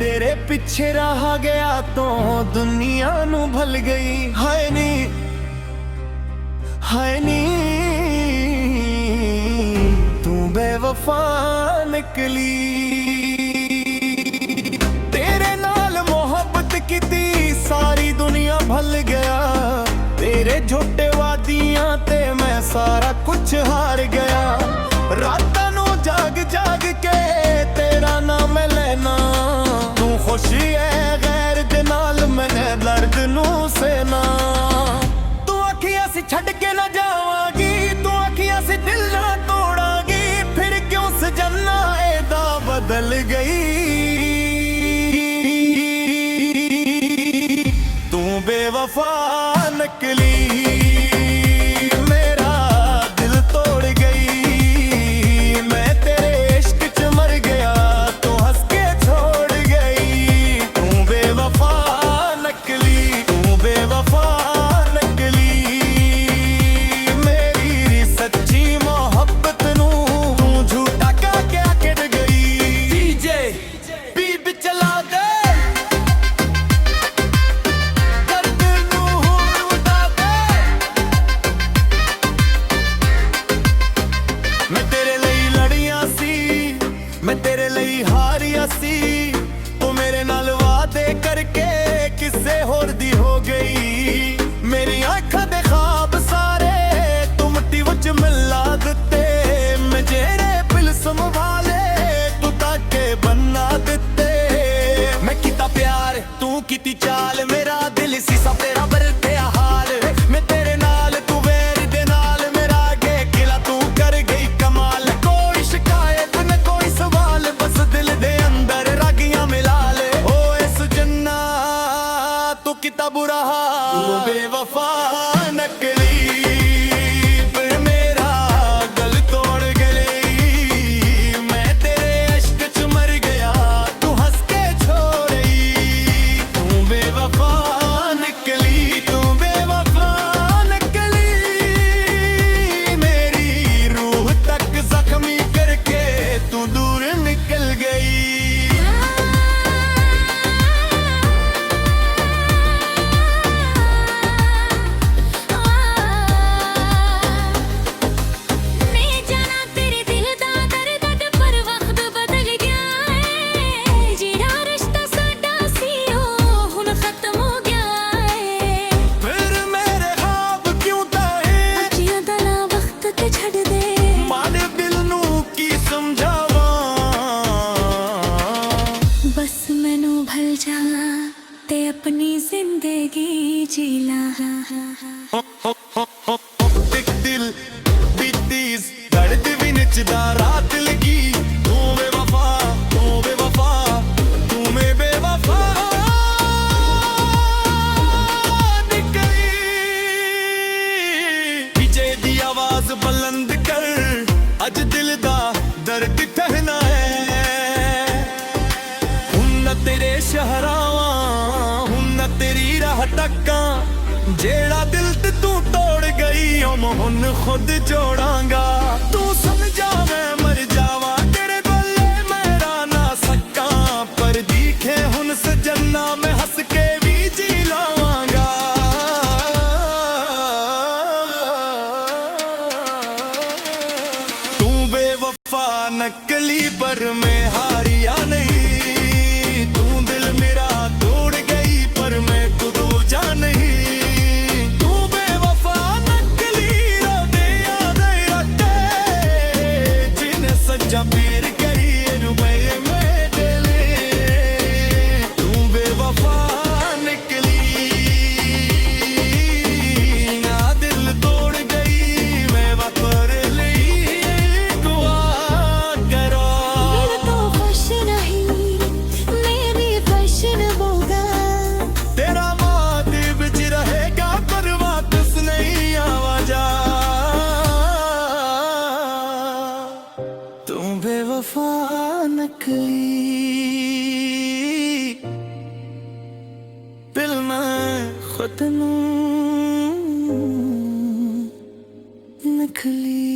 तेरे पिछे रहा गया तो दुनिया नू भल गई। हाय नी तू बेवफा निकली। तेरे नाल मोहब्बत कीती सारी दुनिया भल गया। तेरे झूठे वादियां ते मैं सारा कुछ हार गया। रातां नू जाग जाग के तेरा नाम लेना। तू खुशी है गैर दे नाल मैंने दर्द नू सेना। तू अखियां से छड़ के ना जावांगी, तू अखियां से दिल ना तोड़ांगी। फिर क्यों सजना ऐदा बदल गई। तू बेवफा निकली। मैं तेरे ਲਈ ਹਾਰਿਆ ਸੀ। ਤੂੰ ਮੇਰੇ ਨਾਲ ਵਾਅਦੇ ਕਰਕੇ ਕਿਸੇ ਹੋਰ ਦੀ ਹੋ ਗਈ। ਮੇਰੀਆਂ ਅੱਖਾਂ ਦੇ ख्वाब ਸਾਰੇ ਤੂੰ ਮਿੱਟੀ ਵਿੱਚ ਮਿਲਾ ਦਿੱਤੇ। ਮੈਂ ਜਿਹੜੇ ਪਿਲ ਸੰਭਾਲੇ ਤੂੰ ਤਾਕੇ ਬੰਨਾ ਦਿੱਤੇ। ਮੈਂ ਕੀਤਾ ਪਿਆਰ ਤੂੰ ਕੀਤੀ ਚਾਲ ਮੇਰਾ ਦਿਲ ਸੀ ਸਭ ਤੇਰਾ ਵਰਤਿਆ ਹਾਲ। ਮੈਂ ਤੇਰੇ ਨਾਲ ਤੂੰ ਵੇਰ ਦੇ ਨਾਲ ਮੇਰਾ ਅੱਗੇ ਕਿਲਾ ਤੂੰ ਕਰ ਗਈ ਕਮਾਲ। ਕੋਈ ਸ਼ਿਕਾਇਤ ਨਾ ਕੋਈ ਸਵਾਲ ਬਸ ਦਿਲ ਦੇ ਅੰਦਰ ਰਾਗੀਆਂ ਮਿਲਾ ਲੈ। ਓ ਇਸ ਜੰਨਾ ਤੂੰ ਕੀਤਾ ਬੁਰਾ ਹਾਲ। ਤੂੰ ਬੇਵਫਾ ਨਕਲੀ ते अपनी जिंदगी जीला। दिल बीतीस दर्द भी नचदा रात लगी। तू बेवफा तू बेवफा तू में बेवफा निकली। पीछे दी आवाज बुलंद कर अज दिल दा दर्द कहना है। हुन तेरे शहरावां तेरी राह टक्का जेड़ा दिल ते तू तोड़ गई ओ मैं हुन खुद जोड़ांगा। तू समझा मैं मर जावा तेरे गले मेरा ना सका। पर दिखे हुन सजना मैं हंस के भी जी लावांगा। तू बेवफा नकली पर मैं हारिया नहीं। तू दिल मेरा तोड़ गई पर मैं दूजा नहीं। तू बेवफा नकली रोदे याद रखे जिन्हें सच्चा प्यार करी मेरे लिए। तू बेवफा निकली ना दिल तोड़ गई मैं वापर ली दुआ करो। दिल तो खुश नहीं मेरी फैशन होगा। तेरा मात बिच रहेगा पर वापस नहीं आवाजा। तू बेवफा नकली दिल में खुद नू नकली।